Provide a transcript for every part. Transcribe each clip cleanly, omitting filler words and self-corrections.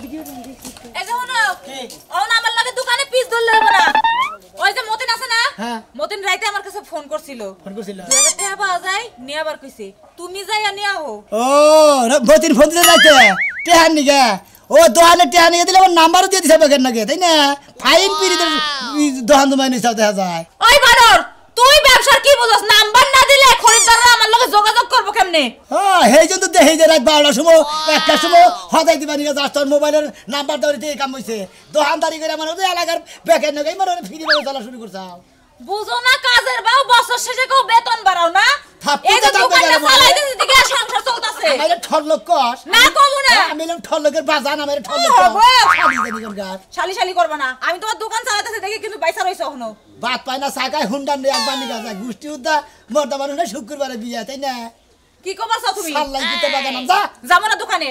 এই যে হনো কি ওন আমার লাগে দোকানে পিস ধরলে হবে না ওই যে মতিন আছে না হ্যাঁ মতিন রাইতে আমার কাছে ফোন করছিল 2000 টাকা পাওয়া যায় নিয়ে আবার কইছে তুমি যাইয়া নিয়া হো ও মতিন ফোন দিতে যাইতে টেহান নিগা ও দোহানে টেহান নিয়ে দিলে আমার নাম্বারও দিয়ে দিছে বেকের নাকি তাই না ফাইন পিরিতে দোহান দমাই নিছে দেখা যায় ওই বানর তুই ব্যবসার কি বুঝছ নাম্বার না দিলে খরিদ্দাররা আমার লগে যোগাযোগ করব কেমনে হ্যাঁ হেই জন্য তো হেই যে রাত 12টার সময় 1টার সময় হদাই দিবা নিগা জাস্ট মোবাইলের নাম্বার ধরে দিয়ে কাম হইছে দোহানদারি করে আমার ওই এলাকার বেকের নাকি মানে ফ্রি ভাবে চলা শুরু করছাও বুঝো না কাজের বাও বছর শেষে কেউ বেতন বাড়াও না এই যে দোকানটা চালাইতেছি দিকে সংসার চলতেছে আমারে ঠরলক কস না কমু না আমি এলাম ঠরলকের বাজান আমারে ঠরলক শালি শালি করব না আমি তোমার দোকান চালাইতেছি দেখি কিন্তু পয়সা রইছে এখনো বাত পায় না সাকায় হুন্ডান রে একবার নিগা যায় গুষ্টি উদ্দা মর্দা মানুষ শুক্রবারে বিয়া তাই না কি কমাছ তুমি সাল্লাই দিতে বাজান যা যাবো না দোকানে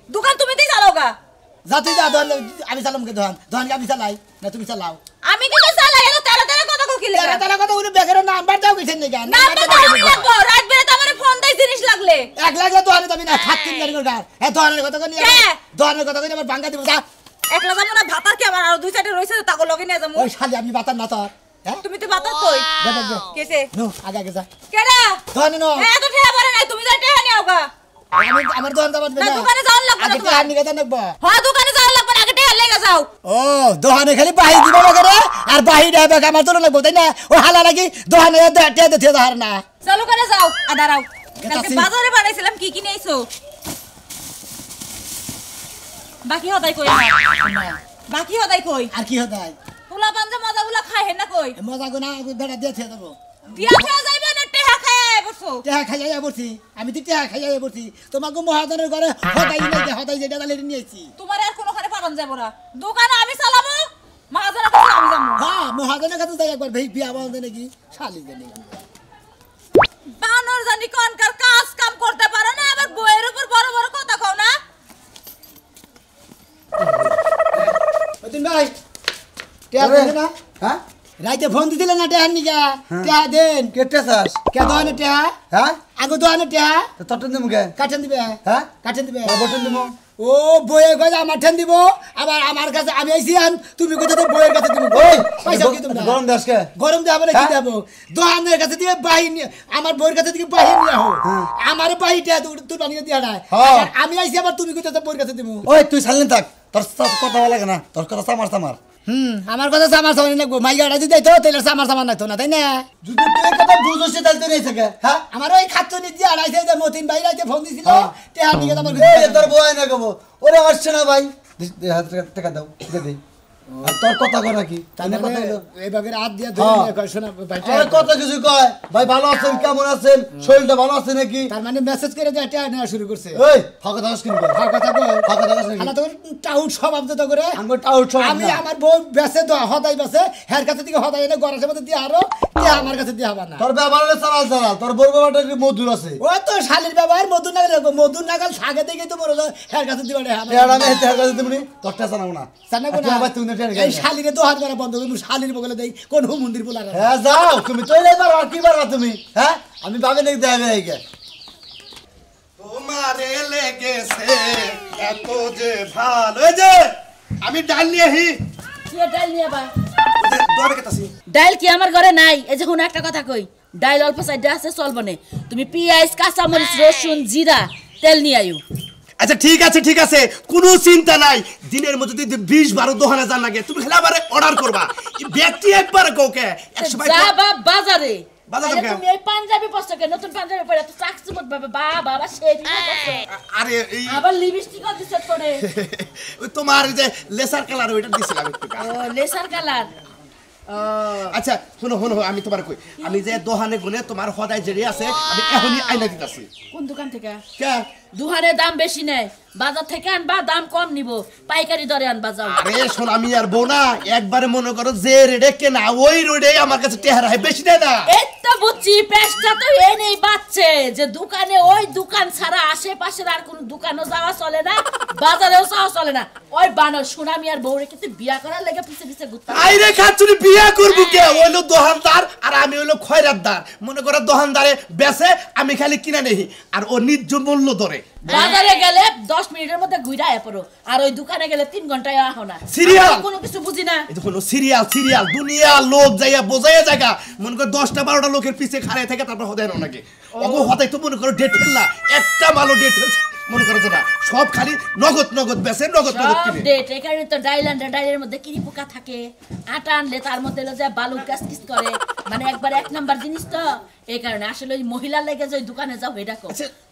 দোকান তুমি দিই চালাওগা যা তুই যা ধর আমি চালাম কে দোকান আমি চালাই না তুমি চালাও আমি কি চালাই এত তেরা তেরা কথা কইলে তেরা কথা উনি বেকের নাম্বার দাও কইছেন নাকি নাম্বার দাও লাগবো রাত বেলা তো আমারে ফোন দেই জিনিস লাগলে এক লাগলে দোকানে যাবি না 7-3 গাড়ি করে এ দোকানের কথা কই দোকানের কথা কই আমার ভাঙা দিব যা একলা যাবো না ভাতার কি আমার আর দুই চারটে রইছে তাকো লগে নিয়ে যাবো ওই শালি আমি বাতার না তোর তুমি তো বাতার কই দে কেসে নো আগে যা কেডা দোকানে নো এত ঠেয়া পারে নাই তুমি যা ঠেয়া নিওগা আমি আমার দোকান যাবো না দোকানে যাওয়ার লাগবে না তোমার নিগা জানব হ্যাঁ দোকানে যাওয়ার লাগবে না আগে ঠেয়া লেগে যাও ও দোকানে খালি বাহি দিব লাগে আর বাহি দেবে আমার তো লাগবে তাই না ও হালা লাগি দোকানে ঠেয়া দিতে দাঁড় না চলো করে যাও দাঁড়াও কালকে বাজারে বানাইছিলাম কি কিনে আইছো বাকি হদাই কই বাকি হদাই কই আর কি হদাই পোলা পাঞ্জা মজাগুলা খায় হেন না কই মজা গুনা বেটা দিয়ে থে দেব দিয়া খাওয়া যাইবে না টেহা খায় বসো টেহা খাইয়া বসি আমি তো টেহা খাইয়া বসি তোমাকে মহাজনের ঘরে হদাই যেটা দালি নিয়েছি তোমার আর কোনখানে পারন যাব না দোকানে আমি চালাবো মহাজনের কাছে আমি যাবো হ্যাঁ মহাজনের কাছে যাই একবার ভাই বিয়া বাঁধে নাকি শালি জানি বানর জানি কোনকার কাজ কাম করতে পারে না আবার বইয়ের উপর বড় বড় কথা কও না ওদিন ভাই টেহা দেন না হ্যাঁ রাইতে ফোন দিছিলে না টেহা নিগা টেহা দেন কেটে চাস কে দোকানে টেহা হ্যাঁ আগো দোকানে টেহা তো তটন দিমু কে কাটেন দিবে হ্যাঁ কাটেন দিবে বটন দিমু ও বইয়ে গজ আমার ঠেন দিব আবার আমার কাছে আমি আইছি আন তুমি কইতে তো বইয়ের কাছে দিব ওই পয়সা কি তুমি গরম দাস কে গরম দেব না কি দেব দোকানের কাছে দিয়ে বাহিনী আমার বইয়ের কাছে দিয়ে বাহিনী আহো আমার বাহিটা তুই বানিয়ে দিয়া না আমি আইছি আবার তুমি কইতে তো বইয়ের কাছে দিব ওই তুই সাইলেন্ট থাক তোর কথা বলা লাগে না তোর কথা সামার আমার কথা সামার সামার লাগবো মাইগাটা যদি তো তাইলে সামার সামার নাইতো না তাই না যদি তুই কথা বুঝছিস তাহলে তুই নেই থাকে হ্যাঁ আমার ওই খাচ্চনি দিয়ে আড়াইছে যে মতিন ভাই রাইতে ফোন দিছিল টেহা নিয়ে আমার তোর বই না কব ওরে আসছে না ভাই হাত টাকা দাও দে আর তোর কথা কর নাকি তানে কথা হলো এই বাগের হাত দিয়ে ধরে কয় শোনা ভাই আর কত কিছু কয় ভাই ভালো আছেন কেমন আছেন শরীরটা ভালো আছে নাকি তার মানে মেসেজ করে দিয়ে টেহা নেওয়া শুরু করছে ওই ফাঁকা দাস কিনবে ফাঁকা থাকো ফাঁকা দাস নাকি খালা তো টাউট স্বভাব যত করে আঙ্গুর টাউট সব আমি আমার বউ বেসে তো হদাই বেসে হের কাছে থেকে হদাই এনে গরাসের মধ্যে দিয়ে আরো টেহা আমার কাছে দিয়ে হবা না তোর ব্যবহারে চালাল তোর বড় বাবাটা মধুর আছে ও তো শালির ব্যবহার মধুর নাগাল রাখবো মধুর নাগাল সাগে দেখে তো বড় হের কাছে দিবা টেহা আমি হের কাছে দিবনি তোরটা জানাবো না জানাবো না এই শালিরে তো হাত করা বন্ধ করবো শালির বগলে দেই কোন মন্দির বলা হ্যাঁ যাও তুমি তো এবার আর কি পারবা তুমি হ্যাঁ আমি ভাবে নাকি দেবে এইকে তোমারে লেগেছে এত যে ভালো যে আমি ডাল নিয়ে আহি কি ডাল নিয়ে বা দরে কেতাছি ডাল কি আমার ঘরে নাই এই যে কোন একটা কথা কই ডাল অল্প সাইডে আছে চলবনে তুমি পেঁয়াজ কাঁচা মরিচ রসুন জিরা তেল নিয়ে আইও আচ্ছা ঠিক আছে কোনো চিন্তা নাই দিনের মধ্যে যদি 20-12 দোকানে যান লাগে তুমি খালি আবার অর্ডার করবা ব্যক্তি একবার কোকে 100 টাকা যা বাজারে বাজারে তুমি এই পাঞ্জাবি পোস্টকে নতুন পাঞ্জাবি পরে তো চাকসু মত বাবা সেরি আরে এই আবার লিপস্টিক দিছ করে ওই তোমার যে লেসার কালার ওইটা দিছিলাম একটু ও লেসার কালার আচ্ছা শুনো আমি তোমার কই আমি যে দোকানে গনে তোমার হদাই জেরি আছে আমি এখনি আইনা দিতাছি কোন দোকান থেকে কে দুহারে দাম বেশি নেই বাজার থেকে আনবা দাম কম নিব পাইকারি দরে আনবা যাও আরে শোন আমি আর বউ না একবারে মনে করো যে রেডে কেনা ওই রেডে আমার কাছে টেহারা হয় বেশি দেয় না এই তো বুঝছি পেশটা তো এই নেই বাচ্চে যে দোকানে ওই দোকান ছাড়া আশেপাশের আর কোন দোকানও যাওয়া চলে না বাজারেও যাওয়া চলে না ওই বানর সোনামি আর বউরে কিন্তু বিয়া করার লাগে পিছে পিছে ঘুরতা আইরে খাচ্ছুনি বিয়া করবো কে হইলো দোকানদার আর আমি হইলো খয়রাতদার মনে করো দোকানদারে বেচে আমি খালি কিনা নেই আর ও নিজ মূল্য ধরে বাজারে গেলে 10 মিনিটের মধ্যে ঘুরে আয়া পড়ো আর ওই দোকানে গেলে 3 ঘন্টায় আহো না সিরিয়াল কোনো কিছু বুঝি না এই দেখো সিরিয়াল দুনিয়া লোক যাইয়া বোঝাইয়া জায়গা মনে করো 10টা 12টা লোকের পিছে খাড়ায় থাকে তারপর হদায় না নাকি ওগো হদায় তো মনে করো ডেট ফেললা একটা ভালো ডেট ফেলছে মনে করো না সব খালি নগদ বেচে নগদ কিনে ডেট এই কারণে তো ডাইলের মধ্যে কিরি পোকা থাকে আটা আনলে তার মধ্যে যে বালু কিস করে মানে একবার এক নাম্বার জিনিস তো এই কারণে আসলে ওই মহিলার লাগে যে দোকানে যাও এটা কো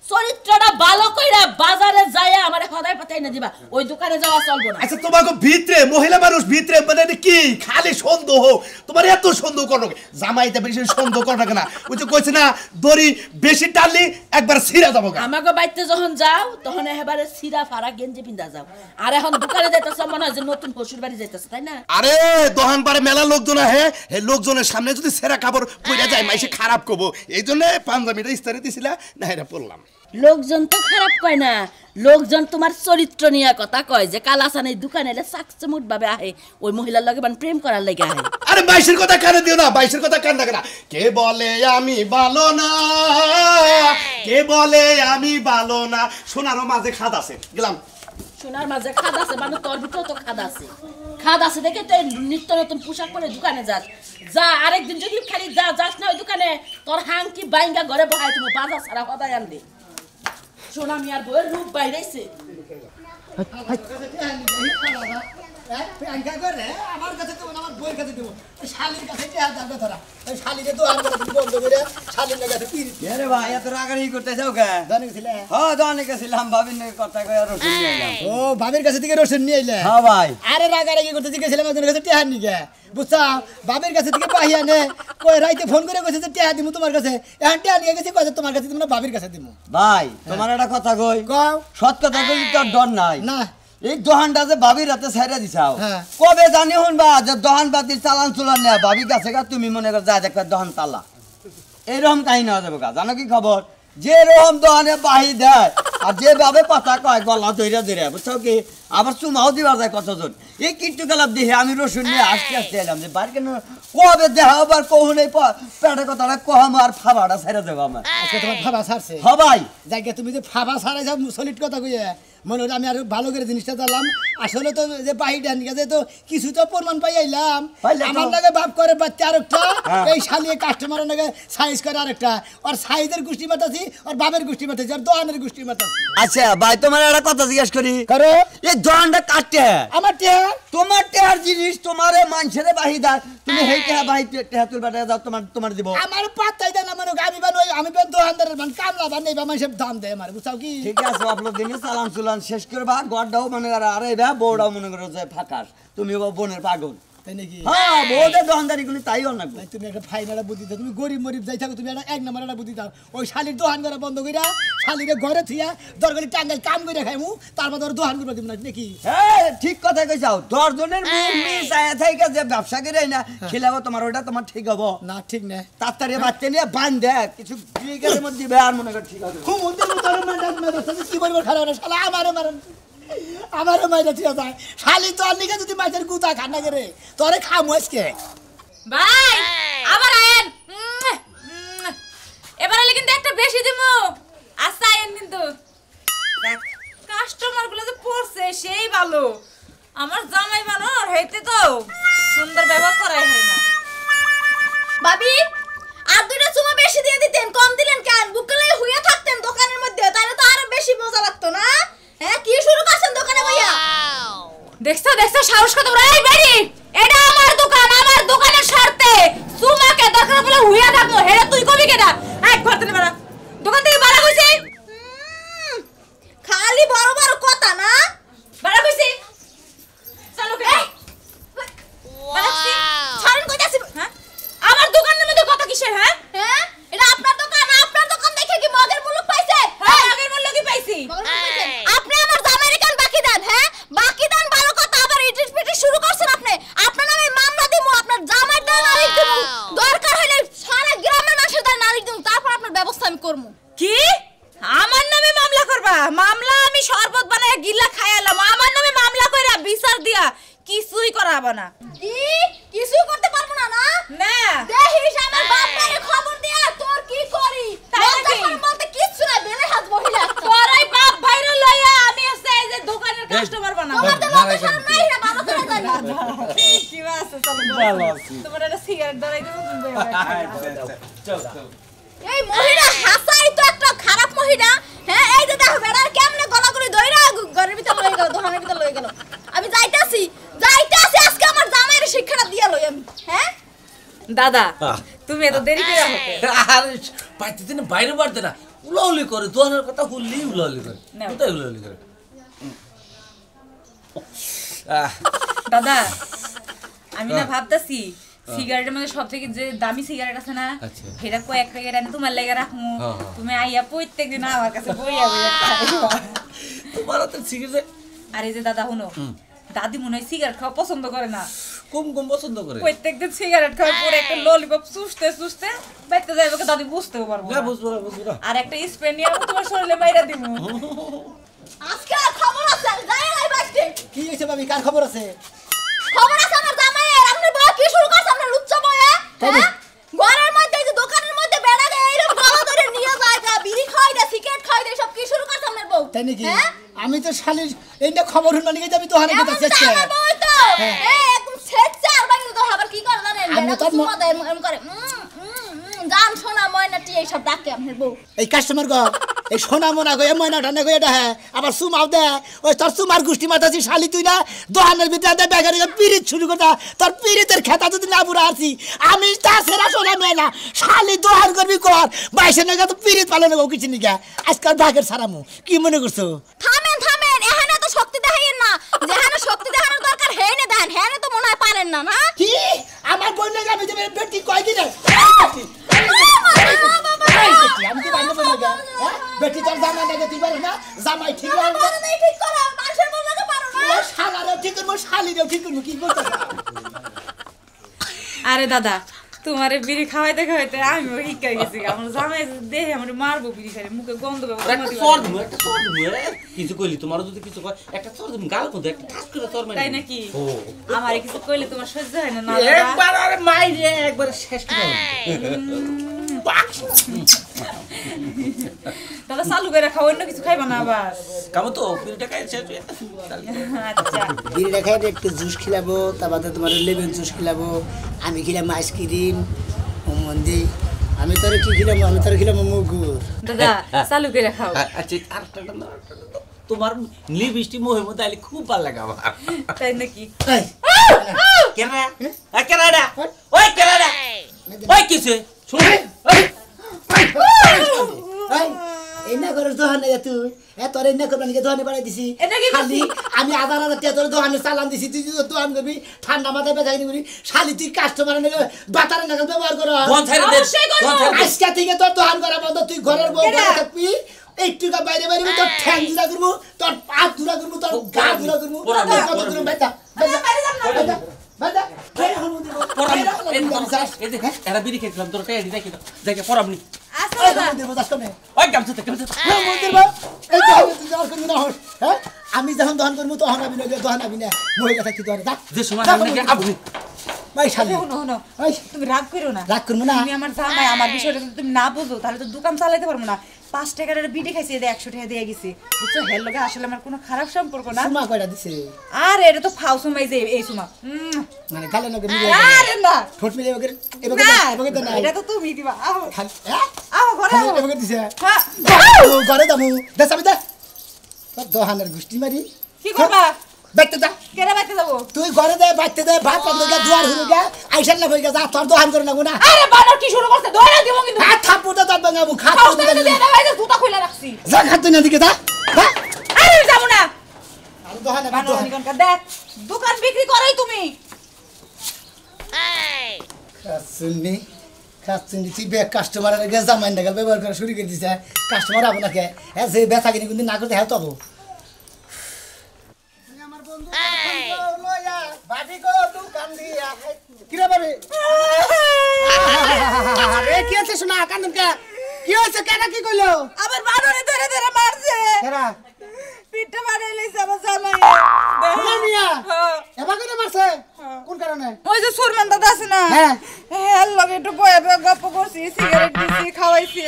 চরিত্রটা ভালো কইরা বাজারে যায় আমারে খদাই পাতাই না দিবা ওই দোকানে যাওয়া চলবো না আচ্ছা তোমাকে ভিতরে মহিলা মানুষ ভিতরে মানে কি খালি সন্দেহ তোমার এত সন্দেহ করো জামাইতে বেশি সন্দেহ করো না ওই যে কইছে না দড়ি বেশি টানলি একবার ছিঁড়া যাবো আমাকে বাইতে যখন যাও তখন এবারে ছিঁড়া ফাড়া গেঞ্জি পিন্দা যাও আর এখন দোকানে যাইতেছ মনে হয় যে নতুন শ্বশুর বাড়ি যাইতেছ তাই না আরে দোকান পারে মেলা লোকজন আহে এই লোকজনের সামনে যদি সেরা কাপড় পইরা যায় মাইসে খারাপ করবো এই জন্য পাঞ্জাবিটা ইস্তারে দিছিলা না এটা পড়লাম লোকজন তো খারাপ কয় না লোকজন তোমার চরিত্র নিয়ে কথা কয় যে কালাসান এই দোকানে এলে সাকচমুট ভাবে আহে ওই মহিলার লগে বান প্রেম করার লাগে আহে আরে বাইশের কথা কানে দিও না বাইশের কথা কান না কে বলে আমি ভালো না কে বলে আমি ভালো না সোনারও মাঝে খাদ আছে গেলাম সোনার মাঝে খাদ আছে মানে তোর ভিতরেও তো খাদ আছে দেখে তো নিত্য নতুন পোশাক পরে দোকানে যাস যা আরেকদিন যদি খালি যাস না ওই দোকানে তোর হাঙ্কি বাইঙ্গা ঘরে বহাই তুমি বাজার ছাড়া হদাই আনবে সোনা মিয়ার বইয়ের রূপ বাইরেছে আমার কাছে দেবো আমার বইয়ের কাছে দেবো শালির কাছে ধরা শালিকে তো বন্ধ করে শালির কাছে রে ভাই এত রাগারি করতে যাও কে জানিয়েছিলে হ্যাঁ জানি গেছিলাম ভাবির কথা কয়ে রসুন নিয়ে এলাম ও ভাবির কাছে থেকে রসুন নিয়ে এলে হ্যাঁ ভাই আরে রাগারাগি করতে গেছিলাম একজনের কাছে টেহার নিকে বুঝছা বাবির কাছে থেকে পাহিয়া নে কই রাইতে ফোন করে কইছে যে টেহা দিমু তোমার কাছে এখন টেহা নিয়ে গেছি কইছে তোমার কাছে দিমু না বাবির কাছে দিমু ভাই তোমার একটা কথা কই কও সৎ কথা কই তোর ডর নাই না এই দোহানটা যে ভাবির রাতে ছাইরা দিছাও হ্যাঁ। কবে জানি হন বা যে দোহান বাতির চালান চুলান নেয় ভাবি কাছে গা তুমি মনে কর যা একটা দোহান তালা এইরকম কাহিনী হয়ে যাবে গা জানো কি খবর যে রকম দোহানে বাহি দেয় আর যেভাবে কথা কয় গলা ধরে বুঝছো কি আবার চুমাও দিবা যায় কতজন এই কিট্টু গেলাম দেখে আমি রসুন নিয়ে আসতে এলাম যে বার কেন কবে দেখা আবার কখন এই পেটে কথাটা কম আর ফাবাটা ছেড়ে দেবো আমার আজকে তোমার ফাবা ছাড়ছে হ ভাই যাকে তুমি যে ফাবা ছাড়াই সব সলিড কথা কইয়ে মনে হলো আমি আরো ভালো করে জিনিসটা জানলাম আসলে তো যে বাহিটা নিয়ে যে তো কিছু তো প্রমাণ পাই আইলাম আমার লাগে বাপ করে বাচ্চা আরেকটা এই শালিয়ে কাস্টমারের লাগে সাইজ করে আরেকটা আর সাইজের গোষ্ঠী মাতাছি আর বাপের গোষ্ঠী মাতাছি আর দোকানের গোষ্ঠী মাতাছি আচ্ছা ভাই তোমার একটা কথা জিজ্ঞেস করি করো এই দোকানটা কাটতে আমার টেহা তোমার টেহার জিনিস তোমার মানুষের বাহিদার তুমি সেই টেহা বাহি টেহা তুলবা যাও তোমার দিব আমার পাত্তাই দেয় না মনে আমি বান আমি বান দোকানদারের বান কামলা বান নেই বা মানুষের দাম দেয় আমার বুঝাও কি ঠিক আছে আপনার দিনে চালান চুলান শেষ করবা গড়টাও মনে করো আরে বা বউটাও মনে করো যে ফাঁকাস তুমি বোনের পাগল তাই নাকি হ্যাঁ বউদের দোকানদারি গুলি তাই অনেক ভাই তুমি একটা ফাইনাল বুদ্ধি দাও তুমি গরিব মরিব যাই থাকো তুমি একটা এক নম্বর একটা বুদ্ধি দাও ওই শালির দোকান করা বন্ধ কইরা শালিরে ঘরে থিয়া দরকারি টাঙ্গাল কাম করে খাইমু তারপর ধর দোকান করে দিব না নাকি হ্যাঁ ঠিক কথা কইছাও 10 জনের মিস আয়া থাইকা যে ব্যবসা করে না খেলাবো তোমার ওটা তোমার ঠিক হবো না ঠিক না তাড়াতাড়ি বাচ্চা নিয়ে বান দে কিছু বিকেলের মধ্যে দিবে আর মনে কর ঠিক হবে খুব মন্দির তোর মানে কি বলবো খারাপ না শালা আমারও মাইরা ঠিক আছে শালি তোর নিকে যদি মাছের গুতা খান না করে তোরে খামু আজকে ভাই আবার আয়েন এবারে কিন্তু একটা বেশি দিমু আচ্ছা আয়েন কিন্তু কাস্টমার গুলো যে পড়ছে সেই ভালো আমার জামাই বানর হইতে তো সুন্দর ব্যবহার করাই হয় না ভাবি আর দুইটা চুমা বেশি দিয়ে দিতেন কম দিলেন কেন বুকলে হুইয়া থাকতেন দোকানের মধ্যে তাহলে তো আরো বেশি মজা লাগতো না হ্যাঁ কি শুরু করছেন দোকানে ভাইয়া দেখছো সাহস কত বড় এই বেরি এটা আমার দোকানের শর্তে সুমাকে দরকার বলে হুইয়া থাকবো হেরে তুই কবি কেডা এক করতে না বাড়া দোকান থেকে বাড়া কইছি খালি বড় বড় কথা না বাড়া কইছি চলো কে ছাড়েন কইতাছি হ্যাঁ আমার দোকানের মধ্যে কথা কিসের হ্যাঁ হ্যাঁ এটা আপনার দোকান দেখে কি মগের মুলুক পাইছে হ্যাঁ আগের মূল্য কি পাইছি আপনি আমার জামাইরে কেন বাকি দেন হ্যাঁ বাকি দেন ভালো কথা আবার ইটিস পিটিস শুরু করছেন আপনি আপনার নামে মামলা দিমু আপনার জামাইর দান নালিশ দিমু দরকার হলে সারা গ্রামের মানুষের দান নালিশ দিমু তারপর আপনার ব্যবস্থা আমি করব কি আমার নামে মামলা করবা মামলা আমি শরবত বানায় গিল্লা দিয়া কিছুই করা হবে না। কি কিছুই করতে পারবো না? না না দেখিস আমার বাপরে খবর দিয়া তোর কি করি। তাই নাকি? বলতে কিচ্ছু না, বেলে হাত মহিলা। তোরাই বাপ ভাইরে লইয়া আমি আছে এই যে দোকানের কাস্টমার বানাবো। তোমার তো লজ্জা শরম নাই রে, ভালো করে জানি। কি আছে চলো ভালো আছি। তোমার একটা সিগারেট ধরাই দেবো তুমি চল এই মহিলা হাসাই তো একটা খারাপ মহিলা। হ্যাঁ এই যে দেখো বেড়ার কেমনে গলাগুলি ধইরা ঘরের ভিতর লয়ে গেল, দোকানের ভিতর লয়ে গেল। আমি যাইতাছি আজকে আমার জামাইয়ের শিক্ষাটা দিয়া লই আমি। হ্যাঁ দাদা তুমি এত দেরি করে হতে আরে পাইতে দিন বাইরে বাড়তে না উলাউলি করে দোকানের কথা বললি উলাউলি করে কোথায় উলাউলি করে দাদা আমি না ভাবতাছি সিগারেটের মধ্যে সবথেকে যে দামি সিগারেট আছে না সেটা কয়েক প্যাকেট এনে তোমার লেগে রাখমু তুমি আইয়া প্রত্যেকদিন আমার কাছে বইয়া বইয়া খাইবা তোমার তো সিগারেট আর এই যে দাদা শুনো দাদি মনে হয় সিগারেট খাওয়া পছন্দ করে না কম কম পছন্দ করে প্রত্যেকদিন সিগারেট খাওয়ার পরে একটা ললিপপ চুষতে চুষতে বাইতে যাইবে দাদি বুঝতেও পারবো না বুঝবো না আর একটা স্প্রে নিয়ে তোমার শরীরে মাইরা দিমু আজকে খবর আছে যাই নাই বাইতে। কি হইছে ভাবি, কার খবর আছে? খবর আছে আমার জামাইয়ের। আপনি বউ কি শুরু করছেন আপনার লুচ্চা বয়ে? হ্যাঁ ঘরের মধ্যে এই যে দোকানের মধ্যে বেড়া গায় এরকম গলা ধরে নিয়ে যায়, বিড়ি খাই দেয়, সিগারেট খাই দেয়, সব কি শুরু করছেন আপনার বউ? তাই নাকি? আমি তো শালি এইটা খবর শুনবা নাকি আমি দোকানে এমন গেতে তো আমার বউ তো একদম ছেচ্চা আর বাইরে তো আবার কি করে জানেন? আমি বেড়া তো তো সুমা দেয় এমন করে গান শোনা ময়নাটি এই সব ডাকে আপনার বউ। এই কাস্টমার গো এই সোনা মোনা গো ময়না টানা গো এটা হ্যাঁ আবার সুমাও দে ওই তোর সুমার গোষ্ঠী মাতাছি শালি তুই না দোকানের ভিতরে বেগারি পিরিত শুরু করতা তোর পিরিতের খেতা যদি না পুরা আছি আমি তা সেরা সোনা মেয়ে না শালি দোকান করবি কর বাইশে নাকি তো পিরিত পালন গো কিছু নিকা আজকাল ভাগের সারামু কি মনে করছো? থামেন এখানে তো শক্তি দেখাইয়েন না, যেখানে শক্তি দেখানোর দরকার হেনে দেন, হেনে তো মনে হয় পারেন না। না কি আমার বোন নাকি আমি দেবে বেটি কয় দিনে আমি তো বান্ধব না বেটি তোর জামাই নাকি তুই পারো না জামাই ঠিক আমার বড় নাই ঠিক করো, মানুষের বউ লাগে পারো না। শালারও ঠিক করবো শালিরও ঠিক করবো কি করতে আরে দাদা তোমারে বিড়ি খাওয়াইতে খাওয়াইতে আমিও হিকাই গেছি আমার জামাই দেহে আমার মারবো বিড়ি খাইলে মুখে গন্ধ পাবো একটা চর দিমু কিছু কইলি তোমার যদি কিছু কয় একটা চর দিমু গাল কোন একটা ঠাস করে চর মারি তাই নাকি? আমারে কিছু কইলে তোমার সহ্য হয় না? না একবার আরে মাইরে একবার শেষ করে দাদা চালু করে খাও, অন্য কিছু খাইবা না আবার? কামো তো পিরিটা খাই শেষ হয়ে আচ্ছা বিড়িটা খাই একটু জুস খিলাবো তারপরে তোমার লেমন জুস খিলাবো আমি খিলাম আইসক্রিম মন্দি আমি তোর কি খিলাম আমি তোর খিলাম মুগুর দাদা চালু করে খাও। আচ্ছা আরেকটা তোমার লিপস্টিক মোহের মধ্যে আইলে খুব ভালো লাগে আমার তাই নাকি? কেরা কেরাডা ওই কেরাডা ওই কিছে শুন এই না করে দোকানে তুই তোর এই না করবি নাকি দোকানে বাড়াই দিছি এটা কি খালি আমি 1000 টাকা তোর দোকানে চালান দিছি তুই যদি দোকান করবি ঠান্ডা মাথায় বেচা কিনি করি শালি তুই কাস্টমার নাকি বাতারে নাকি ব্যবহার কর কোন ছাইরে দে কোন ছাইরে দে আজকে থেকে তোর দোকান করা বন্ধ তুই ঘরের বউ ঘরে থাকবি একটু বাইরে বাইরে তোর ঠ্যাং জুড়া করবো তোর পা জুড়া করবো তোর গা জুড়া করবো কত দূর বেটা বেটা বেটা এরা বিড়ি খেয়েছিলাম তোর টাকা দি দেখি দেখে পড়াবনি আচ্ছা দাদা ওই গামছা থেকে আমি যখন দহন করবো তখন আবি না দহন আবি না মহিলা থাকি তোর যে সময় আপনি ভাই শালি শোনো শোনো ওই তুমি রাগ করো না, রাগ করবো না তুমি আমার জামাই আমার বিষয়টা যদি তুমি না বুঝো তাহলে তো দোকান চালাইতে পারবো না। 5 টাকার একটা বিড়ি খাইছি, 100 টাকা দিয়ে গেছি বুঝছো। হের লগে আসলে আমার কোনো খারাপ সম্পর্ক না। সুমা কয়টা দিছে আর এটা তো ফাউ সুমাই যে এই সুমা মানে গালে নাকি আরে না ঠোঁট মিলে এবারে না এবারে তো না এটা তো তুমি দিবা। আও খালি আও ঘরে আও। এবারে দিছে হ্যাঁ ঘরে যাবো দেখ আমি দে তোর দোহানের গোষ্ঠী মারি কি করবা? বাইতে যা কেরা বাইতে যাবো? তুই ঘরে দে বাইতে দে ভাত পাবো গা দুয়ার হলো গা আইসার না হয়ে গা যা তোর দোহান করে লাগবো না আরে বানর কি শুরু করছে? ধরে দিব কিন্তু হাত থাপুটা তোর বাঙাবো খাত ফাউস্টা দিয়ে দাও, এই যে জুতা খুলে রাখছি। যা খাত না দিকে যা আরে যাবো না আর দোহানে বানর নিকনকা দেখ দোকান বিক্রি করই তুমি। খাসুনি খাসুনি তুই বে কাস্টমার আগে জামাই না ব্যবহার করা শুরু করে দিছে কাস্টমার আবো নাকি হ্যাঁ যে বেচা কিনি কিন্তু না করতে হ্যাঁ তো আমার বন্ধু লয়া বাড়ি গো দোকান দিয়া কি রে বাড়ি আরে কি আছে শোনা কান্দন কে কি হইছে কেন কি কইলো আবার বানরে ধরে ধরে মারছে। এরা পিঠটা বানাই লইছে আমার জামাই। মিয়া এবার কেন মারছে কোন কারণে ওই যে সুরমান দাদা আছে না হ্যাঁ হ্যাঁ লগে একটু বয়ে বয়ে গপ্প করছি সিগারেট দিছি খাওয়াইছি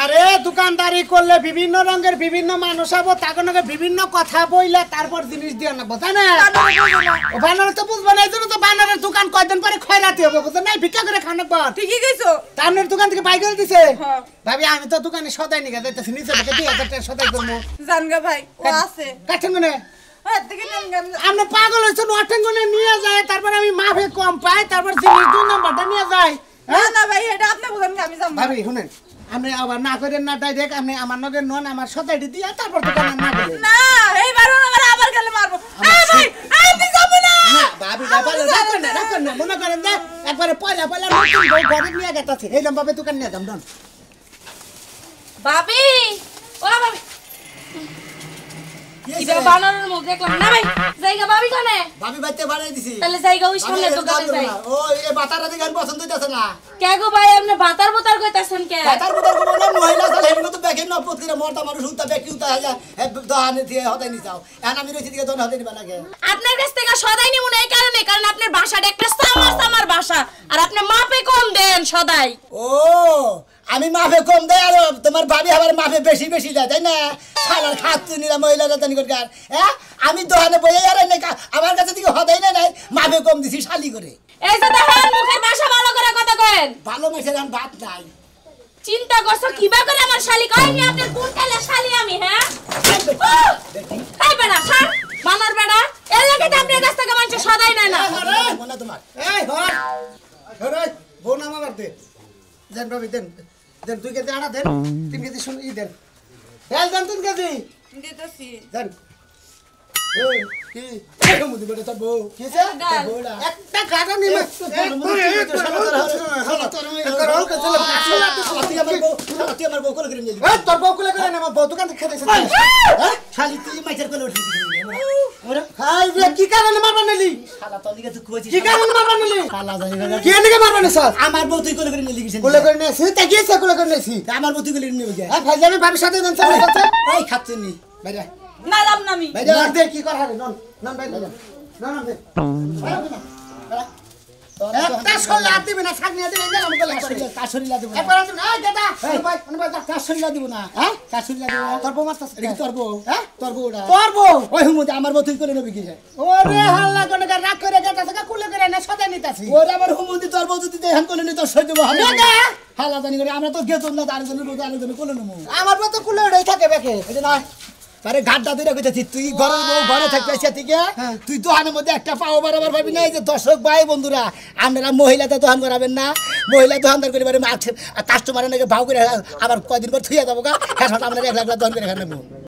আরে দোকানদারি করলে বিভিন্ন রঙের বিভিন্ন মানুষ আবো তাকে বিভিন্ন কথা বইলে তারপর জিনিস দিয়ে না বুঝা না ও বানর তো বুঝবে না এইজন্য তো বানরের দোকান কয়দিন পরে খয়রাতি হবে বুঝা না ভিক্ষা করে খানো পর ঠিকই কইছো তামনের দোকান থেকে বাই করে দিছে হ্যাঁ ভাবি আমি তো দোকানে সদাই নিয়ে যাইতেছি নিচে থেকে 2000 টাকা সদাই করবো জানগা ভাই ও আছে কাছেন মনে হ্যাঁ দেখি নাম আপনি পাগল হয়েছেন অটেঙ্গনে নিয়ে যায় তারপর আমি মাফে কম পাই তারপর জিনিস 2 নাম্বারটা নিয়ে যাই না না ভাই এটা আপনি বলেন আমি জানবো ভাবি শুনেন আপনি আবার না করেন না ডাইরেক্ট আপনি আমার নগের নন আমার সদাইটি দিয়া তারপর দোকানে না করেন না এইবার আমার আবার গেলে মারবো ভাই আমি যাব না ভাবি রাখেন না মনে করেন যে একবারে পয়লা পয়লা নতুন বউ ঘরে নিয়ে গেছে এই লম্বাবে দোকান নিয়ে যাম ডন ভাবি ও ভাবি ইবা বানরের মুখ দেখলাম না ভাই জায়গা ভাবি কোনে ভাবি বাইতে বানাই দিছি তাহলে জায়গা ওই সামনে দোকানে যাই ও এই বাতারা দিকে পছন্দ হইতাছে না কে গো ভাই আপনি ভাতার বোতার কইতাছেন কে বাতার বুতার কোন মহিলা চলে হেন তো ব্যাগে নপত করে মরতা মানুষ উতা ব্যাকি উতা হইয়া দহানে দিয়ে হদাই নি যাও এখন আমি রইছি দিকে দন হদাই নিবা লাগে আপনার কাছ থেকে সদাই নিমু না এই কারণে কারণ আপনার ভাষাটা একটা সামার ভাষা আর আপনি মাপে কম দেন সদাই ও আমি মাফে কম দেয় আর তোমার ভাবি আবার মাফে বেশি বেশি দেয় তাই না শালার খাচ্ছি নিরা মহিলারা জানি করকার হ্যাঁ আমি দোকানে বইয়ে আর আমার কাছে দিকে হদাই নাই মাফে কম দিছি শালি করে এই যে দেখেন মুখের ভাষা ভালো করে কথা কইন ভালো মেসের আর ভাত নাই চিন্তা করছো কিবা করে আমার শালি কইনি আপনার কোন কালে শালি আমি হ্যাঁ এই বেটা স্যার মানার বেটা এর লাগে তো আপনার কাছ থেকে মানুষ সদাই নেয় না মনে তোমার এই হর হরে বউ নাম আমার দে দেন ভাবি দেন দেন 2 কেজি আটা দেন 3 কেজি শুন ই দেন হেল দেন 3 কেজি দিতেছি দেন এই কি এই মুদি বড় তোর বউ কিছে বউড়া একটা গাড়া নিমা আমার বউ কোলে করে নিলি এই তোর বউ কোলে করে না বউ দোকান থেকে খেতেছে হ্যাঁ শালি তুই মাইটার কোলে উঠিছিস ওরে হাই রে কি কারণে মারবা নিলি শালা তোর দিকে তুই কইছিস কি কারণে মারবা নিলি শালা জানি না কি এনে মারবা নিছ আমার বউ তুই কোলে করে নিলি কিছে কোলে করে নিছি তা গিয়েছে কোলে করে নিছি আমার বউ তুই কোলে নিবি কে হ্যাঁ ভাই যাবে ভাবির সাথে দেন চলে যাচ্ছে এই খাচ্ছেন নি বাইরে না যাব না আমি বাইরে দে কি কর হারে নন নন বাইরে নন নন দে একটা সল্লা দিবে না সাগনি দিবে না আমি কইলা কাশরিলা দিব একবার আছেন এই দাদা ভাই ভাই কাশরিলা দিব না হ্যাঁ কাশরিলা দিব তোর বউ মারতাছ এটা তোর বউ হ্যাঁ তোর বউটা তোর বউ ওই হুমুতে আমার বউ তুই করে নেবি কি যায় ওরে হাল্লা কোন রাগ করে গেতাছে কুলে করে না সদা নিতাছি ওরে আমার হুমুতে তোর বউ যদি দেখান কোলে নি তোর সই দেব আমি হাল্লা জানি করে আমরা তো গেতন না আরেকজনের বউ আরেকজনের কোলে নেবো আমার বউ তো কুলে ওড়াই থাকে বেকে এটা না আরে ঘাটটা ধরে কইতাছি তুই ঘরের বউ ঘরে থাকতে আসিয়া থেকে তুই দোকানের মধ্যে একটা পাও বারবার ভাবি না এই যে দর্শক ভাই বন্ধুরা আপনারা মহিলাতে দোকান করাবেন না মহিলা দোকানদার করে কাস্টমারের নাকি ভাও করে আবার কয়দিন পর থুইয়া যাবো গা হ্যাঁ আপনারা 1 লাখ দোকান করে খান নেবো